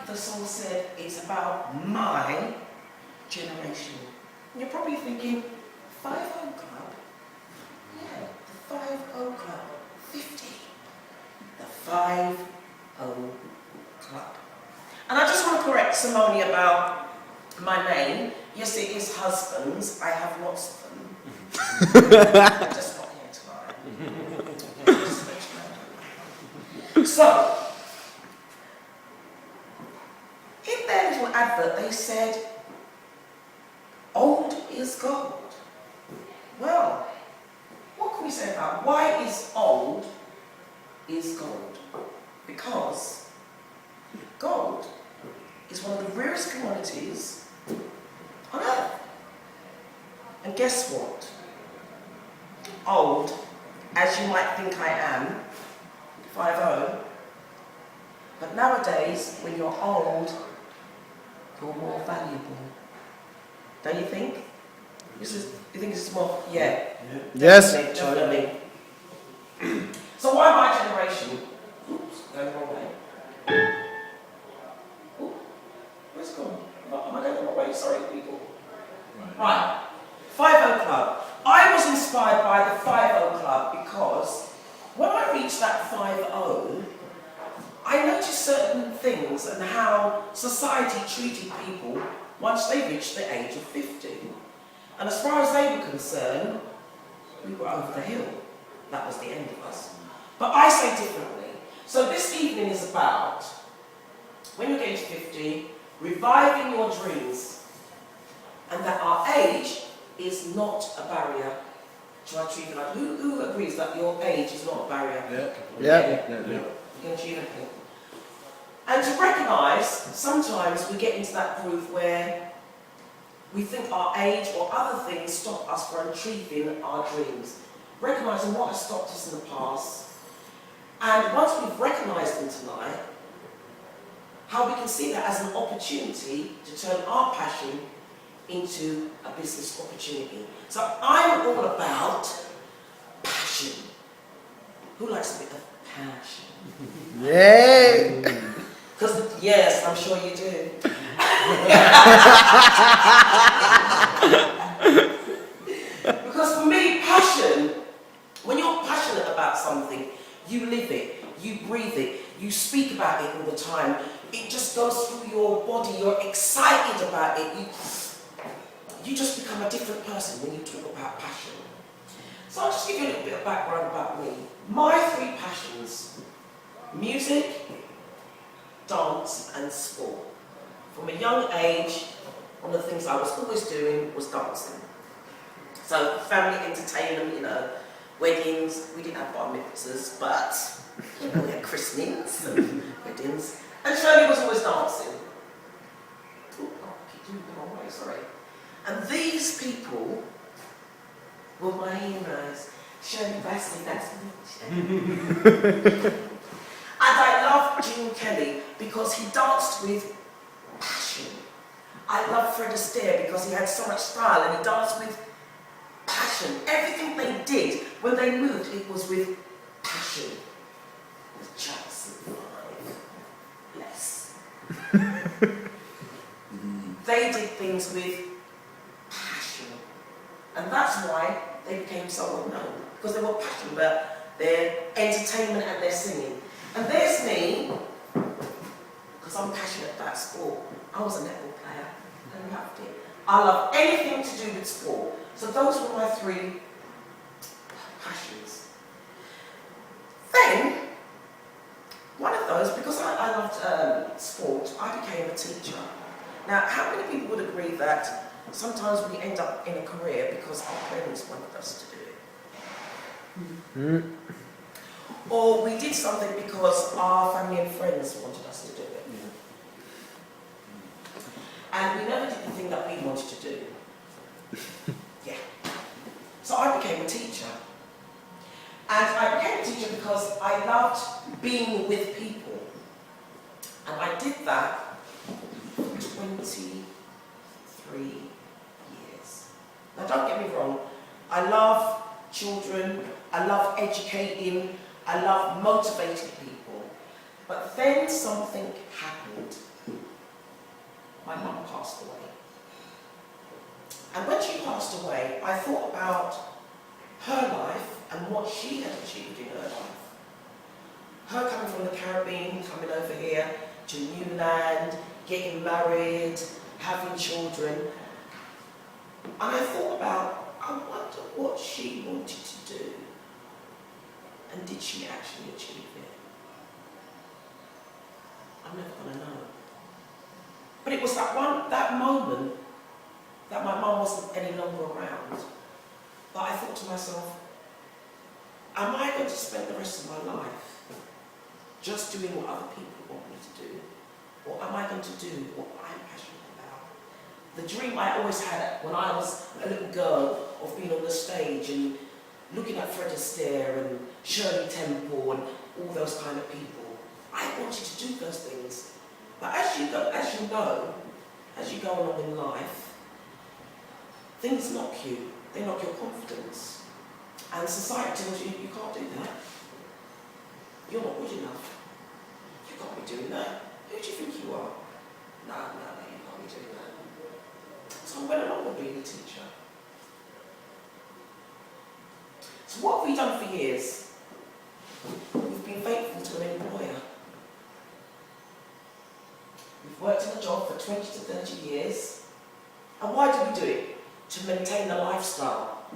the song said it's about my generation. And you're probably thinking, 5-0 Club? Yeah, the 5-0 Club. 50. The 5-0 Club. And I just want to correct Simone about my name. Yes, it is husbands. I have lots of them. I'm just not here tonight. So, in their little advert, they said, old is gold. Well, what can we say about why is old is gold? Because gold is one of the rarest commodities on earth. And guess what? Old, as you might think I am, 5-0, but nowadays, when you're old, you're more valuable. Don't you think? You think this is more? Yeah. Yes. Definitely. So why my generation? Oops, going the wrong way. Ooh, where's it gone? Am I going the wrong way? Sorry, people. Right. 5-0 Club. I was inspired by the 5-0 Club because when I reached that 5-0, I noticed certain things and how society treated people once they reached the age of 50. And as far as they were concerned, we were over the hill. That was the end of us. But I say differently. So this evening is about, when you're getting to 50, reviving your dreams. And that our age is not a barrier to achieving life. Who agrees that your age is not a barrier? Yeah. You can achieve anything. And to recognise, sometimes we get into that groove where we think our age or other things stop us from achieving our dreams. Recognising what has stopped us in the past. And once we've recognised them tonight, how we can see that as an opportunity to turn our passion into a business opportunity. So I'm all about passion. Who likes a bit of passion? Yay! Because, yes, I'm sure you do. Because for me, passion, when you're passionate about something, you live it, you breathe it, you speak about it all the time. It just goes through your body, you're excited about it. You just become a different person when you talk about passion. So I'll just give you a little bit of background about me. My 3 passions: music, dance and sport. From a young age, one of the things I was always doing was dancing. So family entertainment, weddings, we didn't have bar mitzvahs, but we had christenings and weddings. And Shirley was always dancing. Oh, I keep doing the wrong way, sorry. And these people were my heroes. Shirley Bassey, that's me. And I love Gene Kelly because he danced with passion. I love Fred Astaire because he had so much style and he danced with passion. Everything they did when they moved, it was with passion. With Jackson 5. Bless. They did things with passion. And that's why they became so well known. Because they were passionate about their entertainment and their singing. And there's me, because I'm passionate about sport. I was a netball player, and loved it. I love anything to do with sport. So those were my 3 passions. Then, one of those, because I loved sport, I became a teacher. Now, how many people would agree that sometimes we end up in a career because our parents wanted us to do it? Or we did something because our family and friends wanted us to do it. And we never did the thing that we wanted to do. Yeah. So I became a teacher. And I became a teacher because I loved being with people. And I did that for 23 years. Now don't get me wrong, I love children, I love educating, I love motivating people. But then something happened. passed away, I thought about her life and what she had achieved in her life. Her coming from the Caribbean, coming over here to new land, getting married, having children. And I thought about, I wonder what she wanted to do. And did she actually achieve it? I'm never going to know. But it was that moment that my mum wasn't any longer around, that I thought to myself, am I going to spend the rest of my life just doing what other people want me to do? Or am I going to do what I'm passionate about? The dream I always had when I was a little girl of being on the stage and looking at Fred Astaire and Shirley Temple and all those kind of people. I wanted to do those things. But as you go along in life, things knock you. They knock your confidence. And society tells you, you can't do that. You're not good enough. You can't be doing that. Who do you think you are? No, you can't be doing that. So I went along with being a teacher. So what have we done for years? We've been faithful to an employer. We've worked in a job for 20 to 30 years. And why do we do it? To maintain the lifestyle,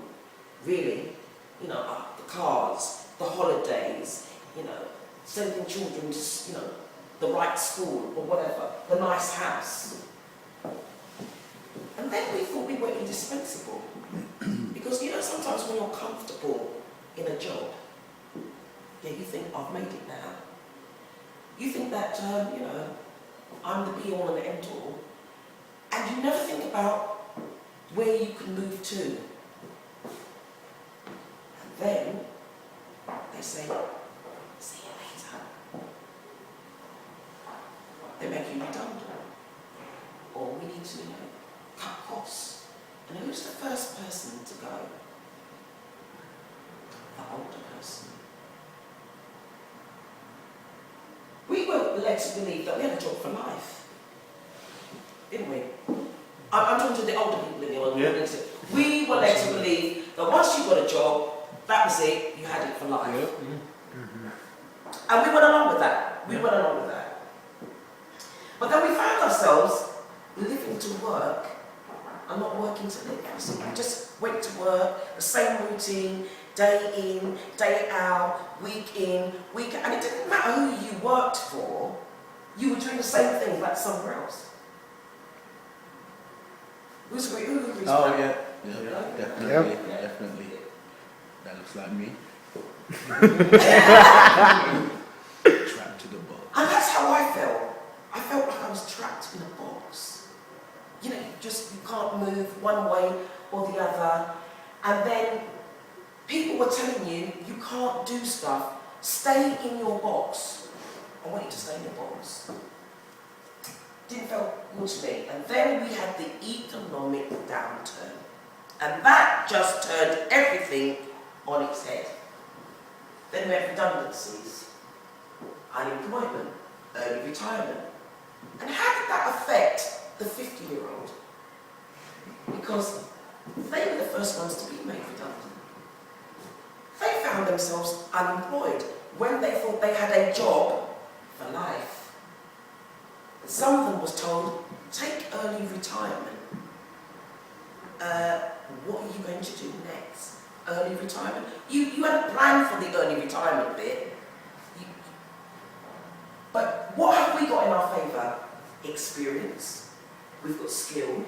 really. You know, the cars, the holidays, you know, sending children to, you know, the right school or whatever, the nice house. And then we thought we were indispensable. Because, you know, sometimes when you're comfortable in a job, yeah, you think, I've made it now. You think that, you know, I'm the be-all and the end-all. And you never think about where you can move to. And then they say, see you later. They make you redundant. Or we need to, you know, cut costs. And who's the first person to go? The older person. We were led to believe that we had a job for life. Didn't we? I'm talking to the older people in the audience. Yeah. We were led to believe that once you got a job, that was it, you had it for life. Yeah. Mm-hmm. And we went along with that. But then we found ourselves living to work and not working to live. So we just went to work, the same routine, day in, day out, week in, week out. And it didn't matter who you worked for, you were doing the same thing like somewhere else. Who's agrees with that? Definitely. That looks like me. Trapped to the box. And that's how I felt. I felt like I was trapped in a box. You know, you can't move one way or the other. And then people were telling you, you can't do stuff. Stay in your box. I want you to stay in your box. Didn't feel good to me. And then we had the economic downturn. And that just turned everything on its head. Then we had redundancies, unemployment, early retirement. And how did that affect the 50-year-old? Because they were the first ones to be made redundant. They found themselves unemployed when they thought they had a job for life. And some of them was told, take early retirement. What are you going to do next? Early retirement? You had a plan for the early retirement bit. But what have we got in our favour? Experience. We've got skill.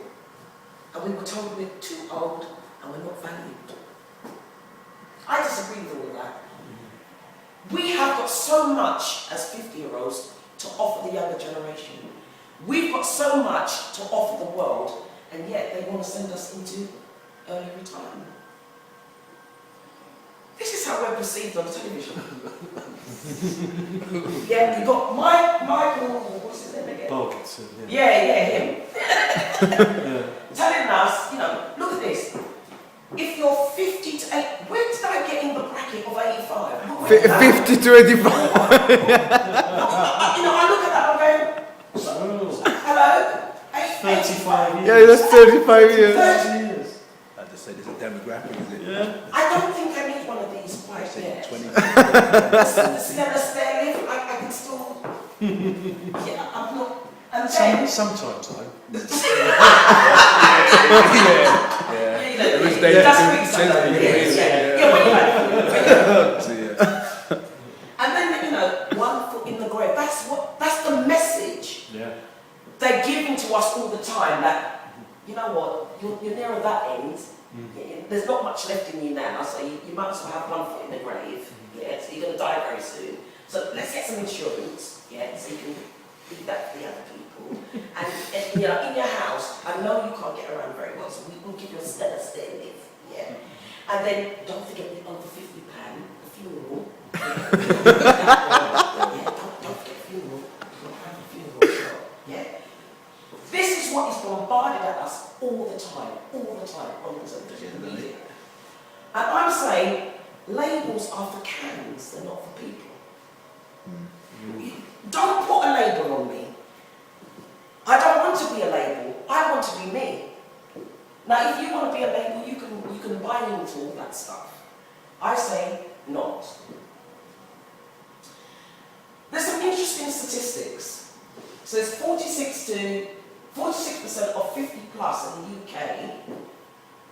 And we were told we're too old and we're not valued. I disagree with all of that. We have got so much as 50-year-olds to offer the younger generation. We've got so much to offer the world, and yet they want to send us into early retirement. This is how we're perceived on television. Yeah, you got Michael, what's his name again? Barkinson, him. Telling us, you know, look at this. If you're 50 to 8, where did I get in the bracket of 85? 50 to 85. You know, I look at that, I'm going, hello? 35 years. Yeah, that's 35 years. 30 At the say this is a demographic, is it? Yeah. I don't think I need one of these I quite say yet. 20. The stair lift, I can still. Yeah, I'm not. And then. Sometimes though. Yeah. You It was know, David that's Sim- pretty Sim- standard. yeah. Yeah, when you So, yeah. and then, you know, 1 foot in the grave. That's the message Yeah. they're giving to us all the time. That, you know what, you're nearer that end. There's not much left in you now, so you might as well have 1 foot in the grave. Yeah, so you're going to die very soon. So let's get some insurance. Yeah, so you can leave that for the other people. And you know, in your house, I know you can't get around very well, so we will give you a stair lift. Yeah, and then don't forget the over £50, the funeral. Yeah, don't forget the funeral. You'll have the funeral shop. Yeah. This is what is bombarded at us all the time on the social media. And I'm saying labels are for cans, they're not for people. Don't put a label on me. I don't want to be a label, I want to be me. Now if you want to be a label, you can buy into all that stuff. I say not. There's some interesting statistics. So it's 46% of 50 plus in the UK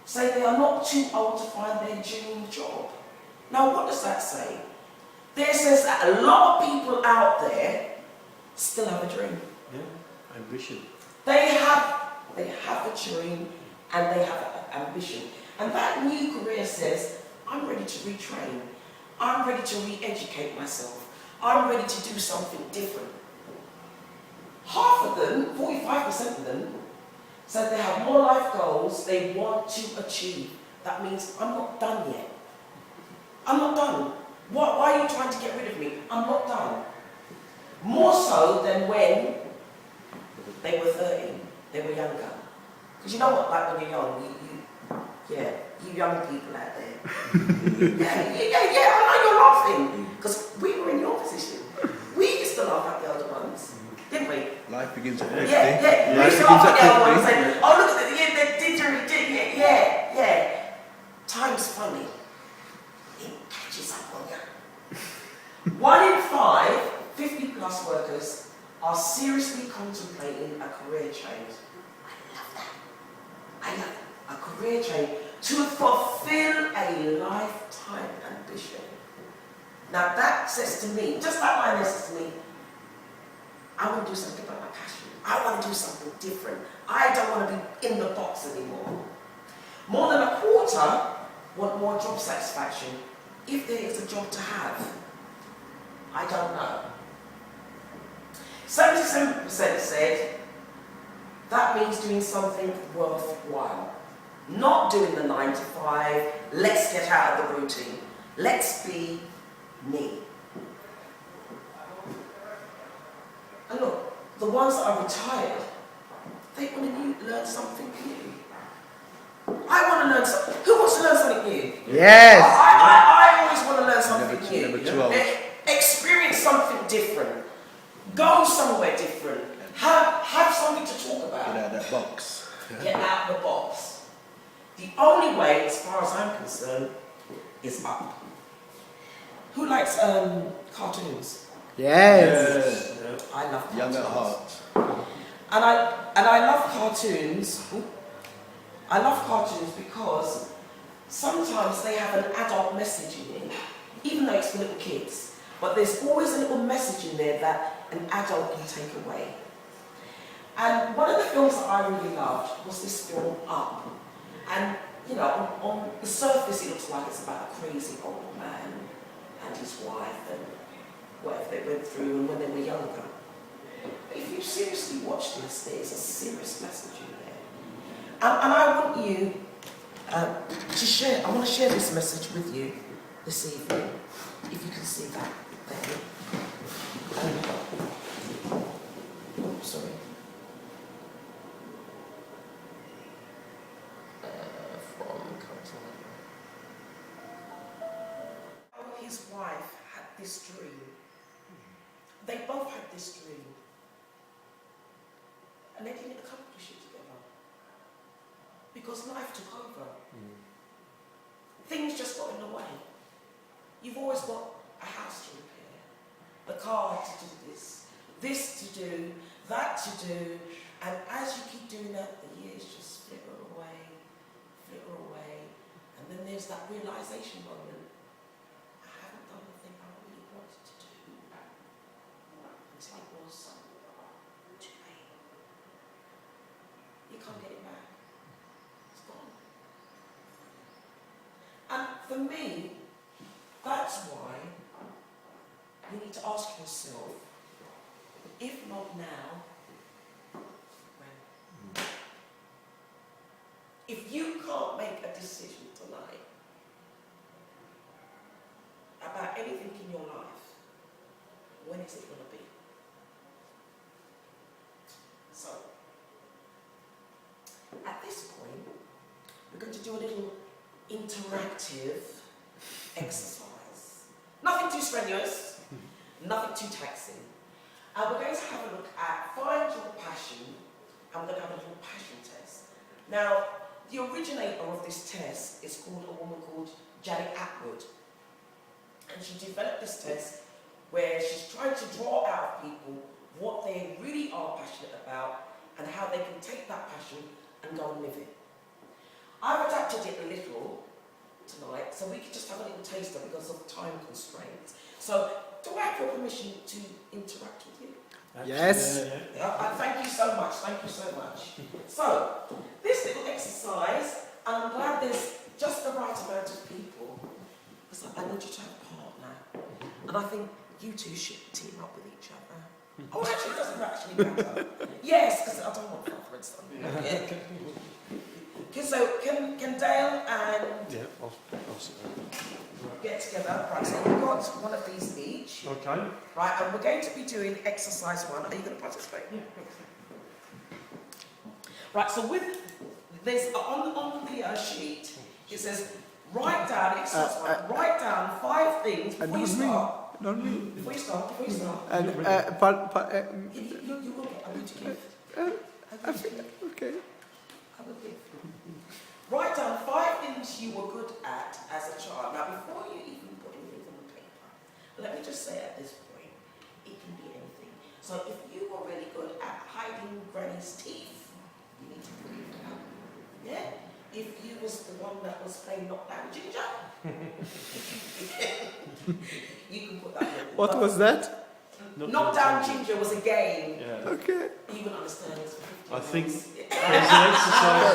say they are not too old to find their dream job. Now what does that say? That says that a lot of people out there still have a dream. Yeah. Ambition. They have a dream and they have an ambition. And that new career says, I'm ready to retrain. I'm ready to re-educate myself. I'm ready to do something different. Half of them, 45% of them, said they have more life goals they want to achieve. That means I'm not done yet. I'm not done. Why are you trying to get rid of me? I'm not done. More so than when they were 30, they were younger. Because you know what, like when you're young, you young people out there. I know you're laughing. Because we were in your position. We used to laugh at the older ones, didn't we? Life begins at 50. Yeah. We Life used to begins laugh at the older at ones 50. and say, oh look at the didgeridoo, yeah. Time's funny. It catches up on you. 1 in 5 50 plus workers are seriously contemplating a career change. I love that. A career change to fulfill a lifetime ambition. Now that says to me, just that line there says to me, I want to do something about my passion. I want to do something different. I don't want to be in the box anymore. More than a quarter want more job satisfaction. If there is a job to have, I don't know. 77% said that means doing something worthwhile. Not doing the 9 to 5, let's get out of the routine. Let's be me. And look, the ones that are retired, they want to learn something new. I want to learn something. Who wants to learn something new? Yes. I always want to learn something new. Never too old. Experience something different. Go somewhere different. Have something to talk Get about. out of that box. Get out of the box. The only way, as far as I'm concerned, is up. Who likes cartoons? Yes. I love cartoons. Young at heart. And I love cartoons. I love cartoons because sometimes they have an adult message in it, even though it's for little kids. But there's always a little message in there that an adult can take away. And one of the films that I really loved was this film, Up. And, you know, on the surface it looks like it's about a crazy old man and his wife and whatever they went through and when they were younger. But if you seriously watch this, there's a serious message in there. And I want you to share, I want to share this message with you this evening, if you can see that there. Sorry. His wife had this dream. They both had this dream. And they didn't accomplish it together. because life took over. Things just got in the way. You've always got a house to repair, the car to do this to do, that to do, and as you keep doing that, the years just flicker away, and then there's that realization moment. I haven't done the thing I really wanted to do until it was too late. You can't get it back. It's gone. And for me, that's why you need to ask yourself, if not now, when? If you can't make a decision tonight about anything in your life, when is it going to be? So, at this point, we're going to do a little interactive exercise. Nothing too strenuous, nothing too taxing. And we're going to have a look at find your passion, and we're going to have a little passion test. Now, the originator of this test is called a woman called Janet Atwood. And she developed this test where she's trying to draw out of people what they really are passionate about and how they can take that passion and go and live it. I've adapted it a little tonight, so we can just have a little taster because of time constraints. So, do I have your permission to interact with you? Yes. Yeah, thank you so much, So, this little exercise, and I'm glad there's just the right amount of people, because I need you to have a partner. And I think you two should team up with each other. Oh, actually, it doesn't actually matter. Yes, because I don't want father and son. Yeah. So, can Dale and Yeah, I'll sit down. get together? Right, so we've got one of these each. Okay. Right, and we're going to be doing exercise 1. Are you going to participate? Yeah. Right, so there's on the sheet, it says, write down, exercise 1, write down 5 things before you start. Not me. Before you start. And You will get, I will give. okay. I will give. Write down 5 things you were good at as a child. Now, before you even put anything on the paper, let me just say at this point, it can be anything. So if you were really good at hiding Granny's teeth, you need to put it down. Yeah? If you was the one that was playing knockdown ginger, you can put that in. What was that? Knockdown ginger was a game. Yeah. Okay. You would understand this for 15 I think minutes. there's an exercise.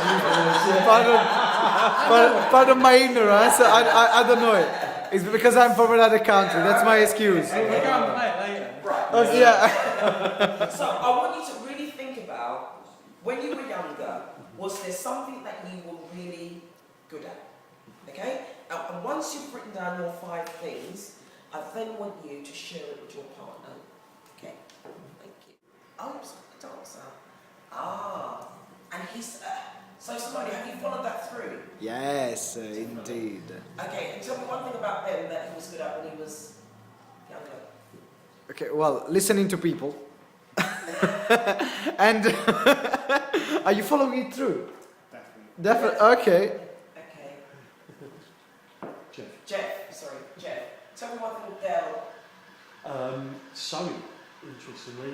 Pardon my ignorance. I don't know it. It's because I'm from another country. That's my excuse. We're going to play it later. Right. Oh, yeah. So I want you to really think about when you were younger, was there something that you were really good at? Okay? And once you've written down your 5 things, I then want you to share it with your partner. Okay? Thank you. Oh, you're a dancer. Ah. And he's... so somebody, have you followed that through? Yes, indeed. Okay, and tell me one thing about Ben that he was good at when he was younger. Okay, well, listening to people. And are you following it through? Definitely. Okay. Okay. Jeff. Jeff. Tell me one thing with Dell. Sewing, interestingly,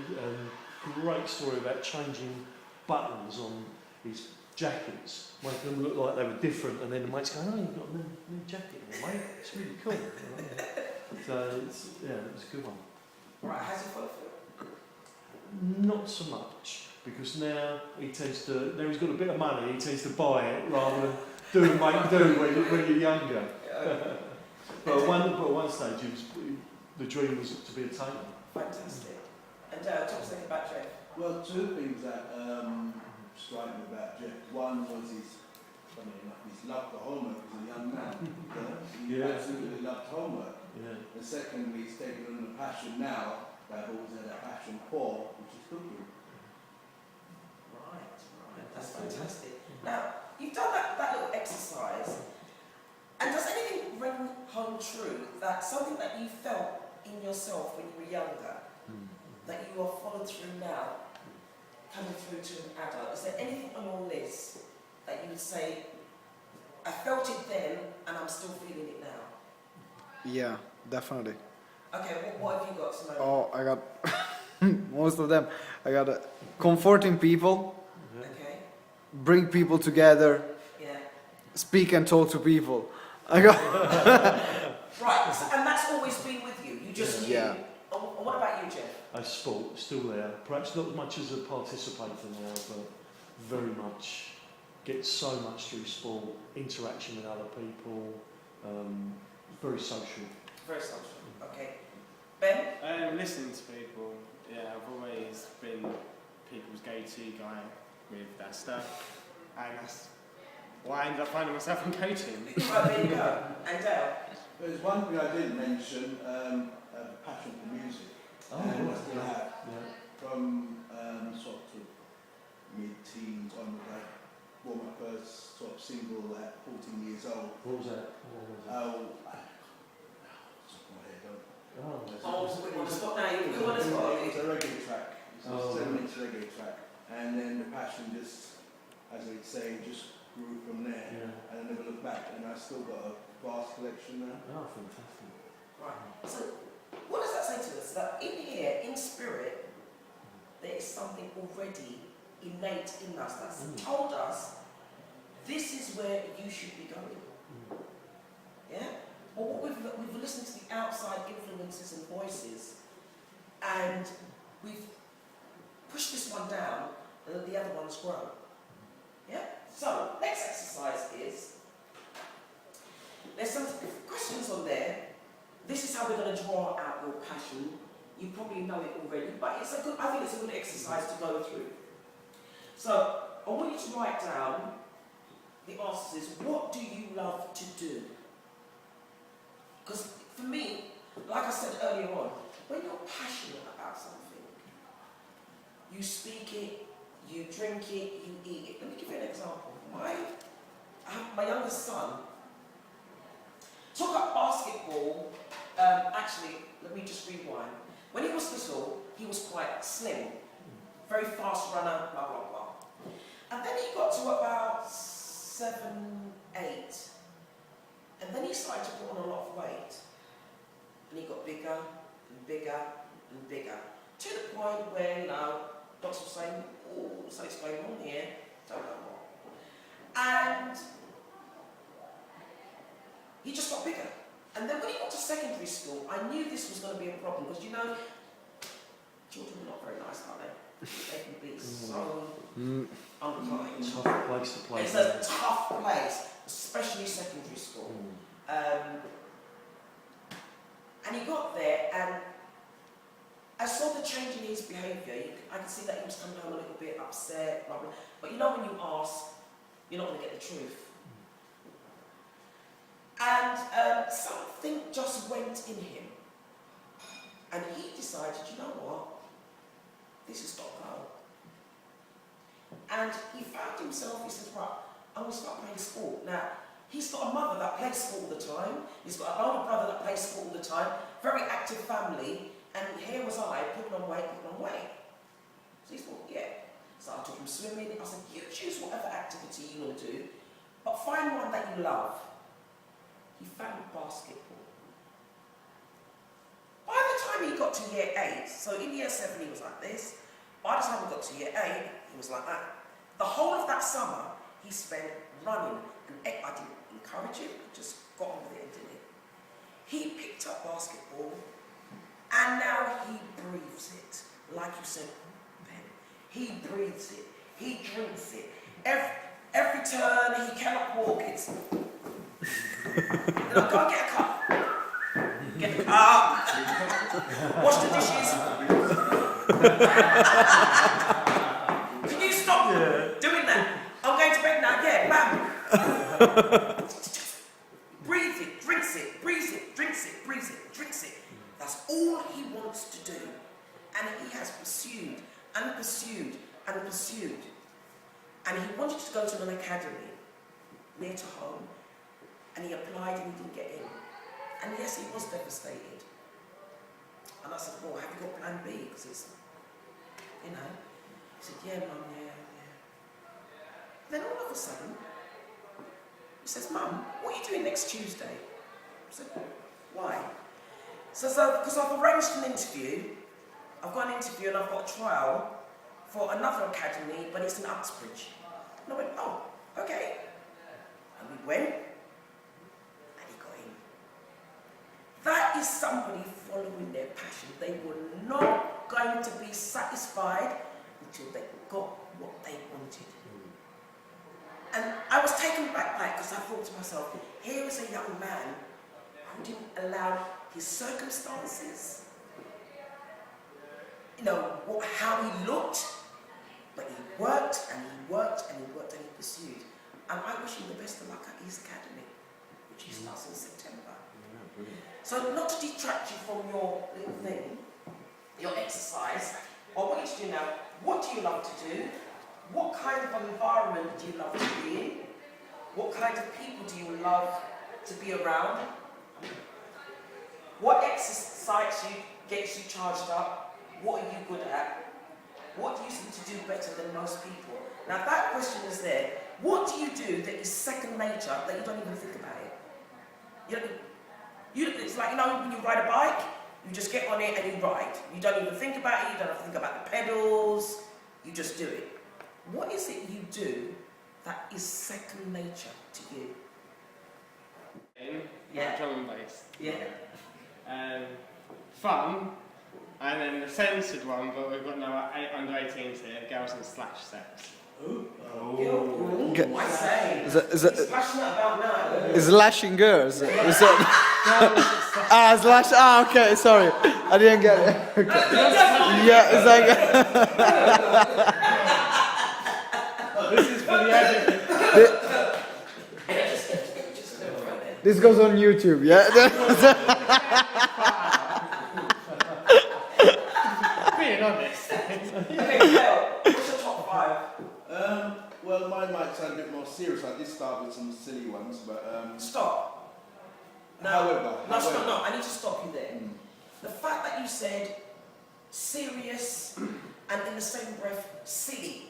great story about changing buttons on his jackets, making them look like they were different, and then the mate's going, "Oh, you've got a new jacket on, mate. It's really cool." So it was a good one. Right, has he followed through? Not so much, because now he's got a bit of money, he tends to buy it rather than do and make do when you're younger. But at one stage, the dream was to be a tailor. Fantastic. And talk to us about Jeff. Well, 2 things that strike me about Jeff. One was his love for homework as a young man. He absolutely loved homework. Yeah. And secondly, he's taken on a passion now that I've always had a passion for, which is cooking. Right. That's fantastic. Now, you've done that little exercise, and does anything ring home true that something that you felt in yourself when you were younger, that you are followed through now, coming through to an adult? Is there anything on your list that you would say, I felt it then and I'm still feeling it now? Yeah, definitely. Okay, what have you got, Simone? Oh, I got most of them. I got comforting people, Okay, bring people together, yeah. speak and talk to people. I got Right, so, and that's always been with you. You just knew. Yeah. And what about you, Jeff? Sport, still there. Perhaps not as much as a participator now, but very much. Get so much through sport, interaction with other people, very social. Very social. Okay. Ben? Listening to people. Yeah, I've always been people's go-to guy with that stuff, and that's why I ended up finding myself on coaching. Right, there you go. And Dale? There's one thing I didn't mention, a passion for music. And I still have. Yeah. From sort of mid-teens onward, I bought my first sort of single at 14 years old. What was that? Oh, so we're on the spot now. You're on the spot. It was a reggae track. It's a Oh. 7-inch reggae track. And then the passion just, as they say, just grew from there. Yeah. And I never looked back. And I still got a vast collection now. Oh, fantastic. Right. So, what does that say to us? That in here, in spirit, there is something already innate in us that's told us this is where you should be going. Yeah? But what we've listened to the outside influences and voices, and we've pushed this one down, and then the other ones grow. Yeah? So, next exercise is, there's some questions on there. This is how we're going to draw out your passion. You probably know it already, but I think it's a good exercise to go through. So, I want you to write down the answers. What do you love to do? Because for me, like I said earlier on, when you're passionate about something, you speak it, you drink it, you eat it. Let me give you an example. My youngest son, talk about basketball. Actually, let me just rewind. When he was little, he was quite slim, very fast runner, blah, blah, blah. And then he got to about 7, 8, and then he started to put on a lot of weight. And he got bigger and bigger and bigger, to the point where, doctors were saying, oh, something's going on here, don't know what. And he just got bigger. And then when he got to secondary school, I knew this was going to be a problem, because children are not very nice, are they? They can be so unkind. Tough place to play. It's a tough place, especially secondary school. And he got there, and I saw the change in his behaviour. I could see that he was coming home a little bit upset, blah, blah. But when you ask, you're not going to get the truth. And something just went in him. And he decided, you know what? This is not go. And he found himself, he said, right, I'm going to start playing sport. Now, he's got a mother that plays sport all the time. He's got an older brother that plays sport all the time. Very active family. And here was I, putting on weight. So he thought, yeah. So I took him swimming. I said, you choose whatever activity you want to do, but find one that you love. He found basketball. By the time he got to year 8, so in year 7 he was like this. By the time he got to year 8, he was like that. The whole of that summer, he spent running. And I didn't encourage him, I just got on with it and did it. He picked up basketball, and now he breathes it. Like you said, Ben. He breathes it. He drinks it. Every turn, he cannot walk. It's... Go and get a cup. Get the cup. Wash the dishes. Can you stop doing that? I'm going to bed now. Yeah, bam. Breathe it, drinks it, breathes it, drinks it, breathes it, drinks it. That's all he wants to do. And he has pursued and pursued and pursued. And he wanted to go to an academy near to home. And he applied and he didn't get in. And yes, he was devastated. And I said, well, have you got plan B? Because it's, He said, yeah, Mum, yeah. Then all of a sudden, he says, Mum, what are you doing next Tuesday? I said, why? So because I've arranged an interview, I've got an interview and I've got a trial for another academy, but it's in Uxbridge. And I went, oh, okay. And we went, and he got in. That is somebody following their passion. They were not going to be satisfied until they got what they wanted. And I was taken back by it because I thought to myself, here is a young man who didn't allow his circumstances, you know, how he looked, but he worked and he worked and he worked and he pursued. And I wish him the best of luck at his academy, which he starts in September. So not to detract you from your little thing, your exercise, I want you to do now, what do you love to do? What kind of environment do you love to be in? What kind of people do you love to be around? What exercise gets you charged up? What are you good at? What do you seem to do better than most people? Now if that question is there, what do you do that is second nature that you don't even think about it? It's like, you know, when you ride a bike, you just get on it and you ride. You don't even think about it, you don't have to think about the pedals, you just do it. What is it you do that is second nature to you? Yeah. Drum and bass. Yeah. Fun, and then the censored one, but we've got no under 18s here, girls and slash sex. Ooh, I say. He's passionate about now. Is lashing girls? Okay, sorry. I didn't get it. Okay. Yeah, it's like... This is for the editing. This goes on YouTube, yeah? Being honest. Okay, Dale, what's your top 5? Well, mine might sound a bit more serious. I did start with some silly ones, but... Stop. No, however, I need to stop you there. The fact that you said serious and in the same breath silly.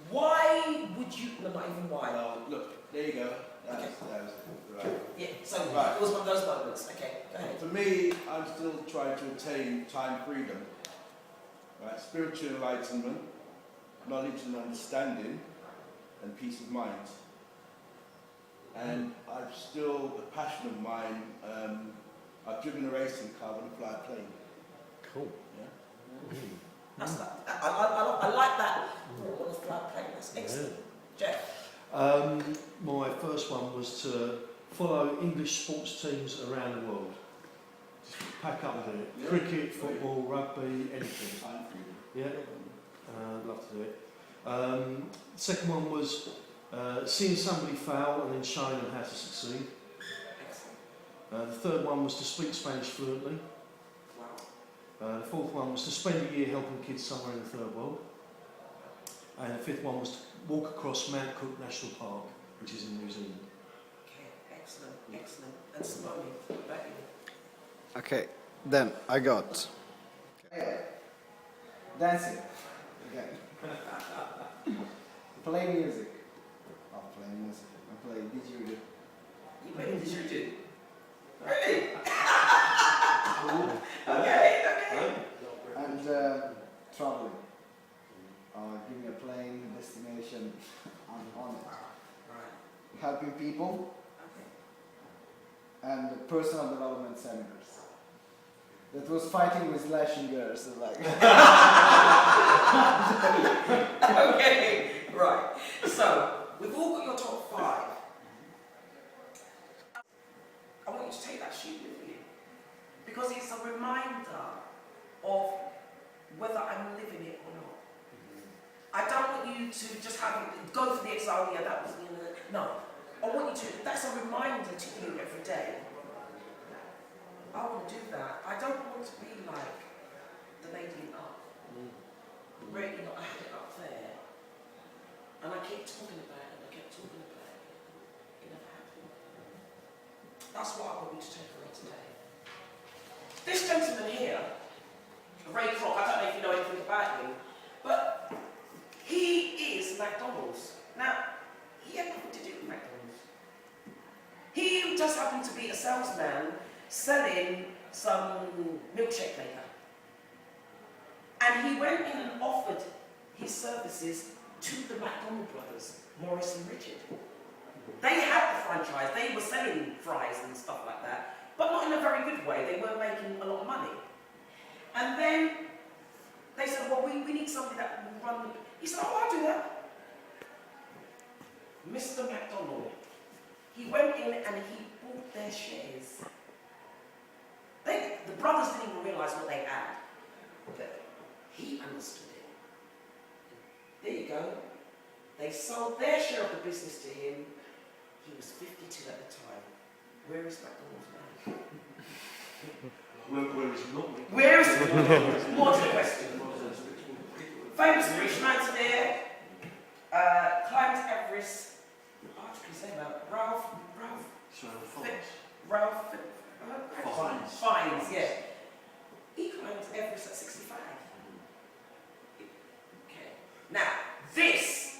Why would you... No, not even why. Well, look, there you go. That was right. Yeah, so Right. it was one of those moments. Okay, go ahead. For me, I'm still trying to attain time freedom, right? Spiritual enlightenment, knowledge and understanding, and peace of mind. And I've still, a passion of mine, I've driven a racing car and fly a plane. Cool. Yeah? That's that. I like that. Oh, the flat plane. That's excellent. Jeff. My first one was to follow English sports teams around the world. Just pack up and do it. Yeah. Cricket, football, rugby, anything. Time freedom. Yeah, I'd love to do it. Second one was seeing somebody fail and then showing them how to succeed. Excellent. The third one was to speak Spanish fluently. Wow. The fourth one was to spend a year helping kids somewhere in the third world. And the fifth one was to walk across Mount Cook National Park, which is in New Zealand. Okay, excellent, excellent. And Simone, what about you? Okay, then I got... Dancing. Again. Play music. Oh, play music. I play didgeridoo. You played didgeridoo? Really? Okay. And traveling. Give me a plane, a destination, I'm on it. Right. Helping people Okay. and personal development seminars. That was fighting with lashing girls. Like. Okay, right. So, we've all got your top 5. I want you to take that sheet with you. Because it's a reminder of whether I'm living it or not. I don't want you to just go for the exile, yeah, that was no. I want you to, that's a reminder to you every day. I want to do that. I don't want to be like the lady up. Really not, I had it up there. And I kept talking about it, and I kept talking about it. It never happened. That's what I want you to take away today. This gentleman here, Ray Kroc, I don't know if you know anything about him, but he is McDonald's. Now, he had nothing to do with McDonald's. He just happened to be a salesman selling some milkshake maker. And he went in and offered his services to the McDonald brothers, Morris and Richard. They had the franchise, they were selling fries and stuff like that, but not in a very good way. They weren't making a lot of money. And then they said, well, we need somebody that will run the... He said, oh, I'll do that. Mr. McDonald, he went in and he bought their shares. The brothers didn't even realise what they had, but he understood it. There you go. They sold their share of the business to him. He was 52 at the time. Where is McDonald's now? Where is it not? Where is it? More to the question. Famous British mountaineer, climbed Everest. What can you say about Ralph Fiennes, yeah. He climbed Everest at 65. Okay. Now, this,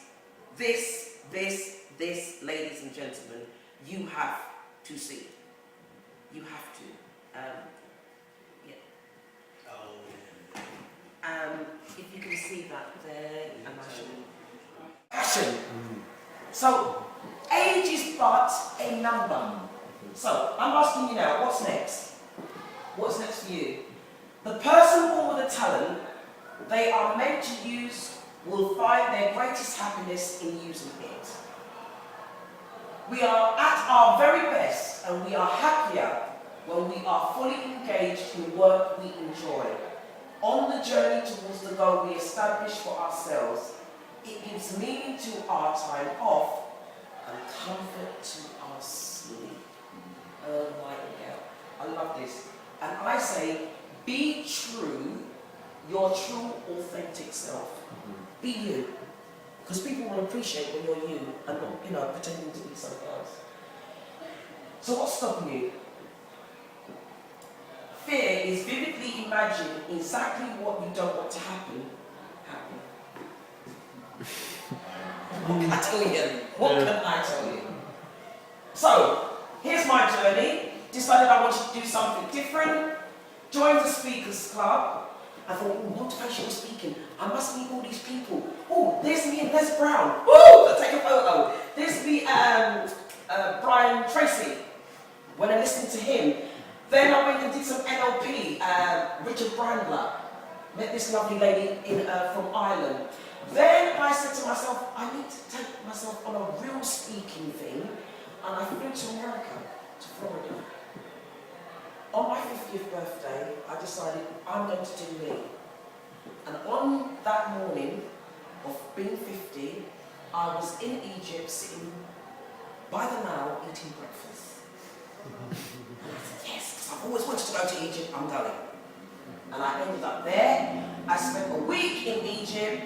ladies and gentlemen, you have to see. You have to. If you can see that there, passion. So, age is but a number. So, I'm asking you now, what's next? What's next for you? The person born with a talent they are meant to use will find their greatest happiness in using it. We are at our very best and we are happier when we are fully engaged in work we enjoy. On the journey towards the goal we establish for ourselves, it gives meaning to our time off and comfort to our sleep. Oh my God, I love this. And I say, be true, your true, authentic self. Be you. Because people will appreciate when you're you and not, pretending to be something else. So what's stopping you? Fear is vividly imagining exactly what you don't want to happen. What can I tell you? What can I tell you? So, here's my journey. Decided I wanted to do something different. Joined the Speakers Club. I thought, motivational speaking. I must meet all these people. Oh, there's me and Les Brown. Woo! I'll take a photo. There's me and Brian Tracy. When I listened to him, then I went and did some NLP. Richard Brandler. Met this lovely lady from Ireland. Then I said to myself, I need to take myself on a real speaking thing. And I flew to America, to Florida. On my 50th birthday, I decided I'm going to do me. And on that morning of being 50, I was in Egypt sitting by the Nile eating breakfast. And I said, yes, because I've always wanted to go to Egypt, I'm going. And I ended up there. I spent a week in Egypt,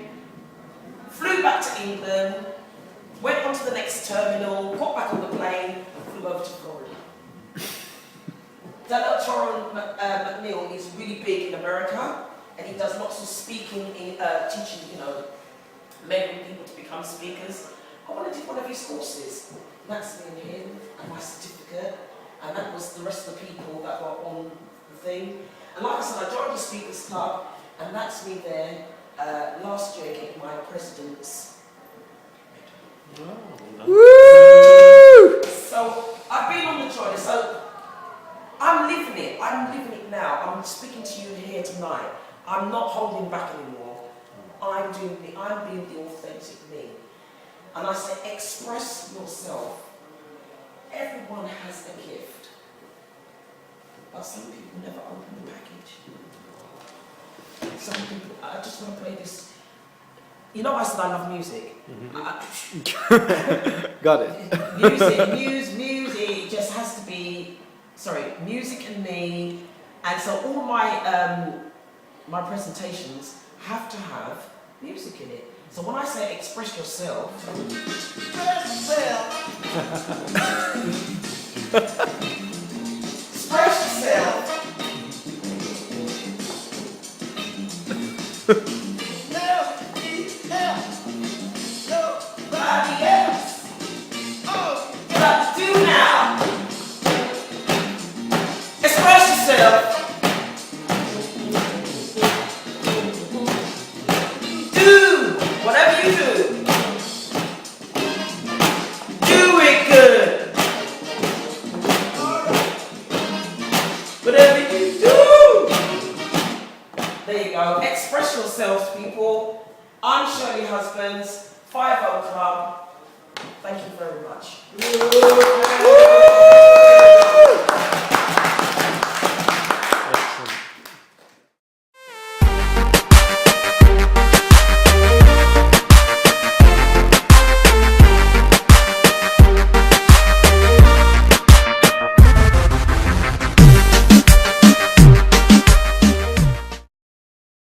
flew back to England, went on to the next terminal, got back on the plane, and flew over to Florida. Dr. McNeil is really big in America, and he does lots of speaking, teaching, mentoring people to become speakers. I wanted to do one of his courses. That's me and him, and my certificate, and that was the rest of the people that were on the thing. And like I said, I joined the Speakers Club, and that's me there last year getting my president's medal. Woo! So I've been on the journey. So I'm living it. I'm living it now. I'm speaking to you here tonight. I'm not holding back anymore. I'm being the authentic me. And I say, express yourself. Everyone has a gift. But some people never open the package. Some people, I just want to play this. I said I love music. Got it. Music just has to be, music and me. And so all my presentations have to have music in it. So when I say express yourself, express yourself. Nobody 5-0 Club. Thank you very much.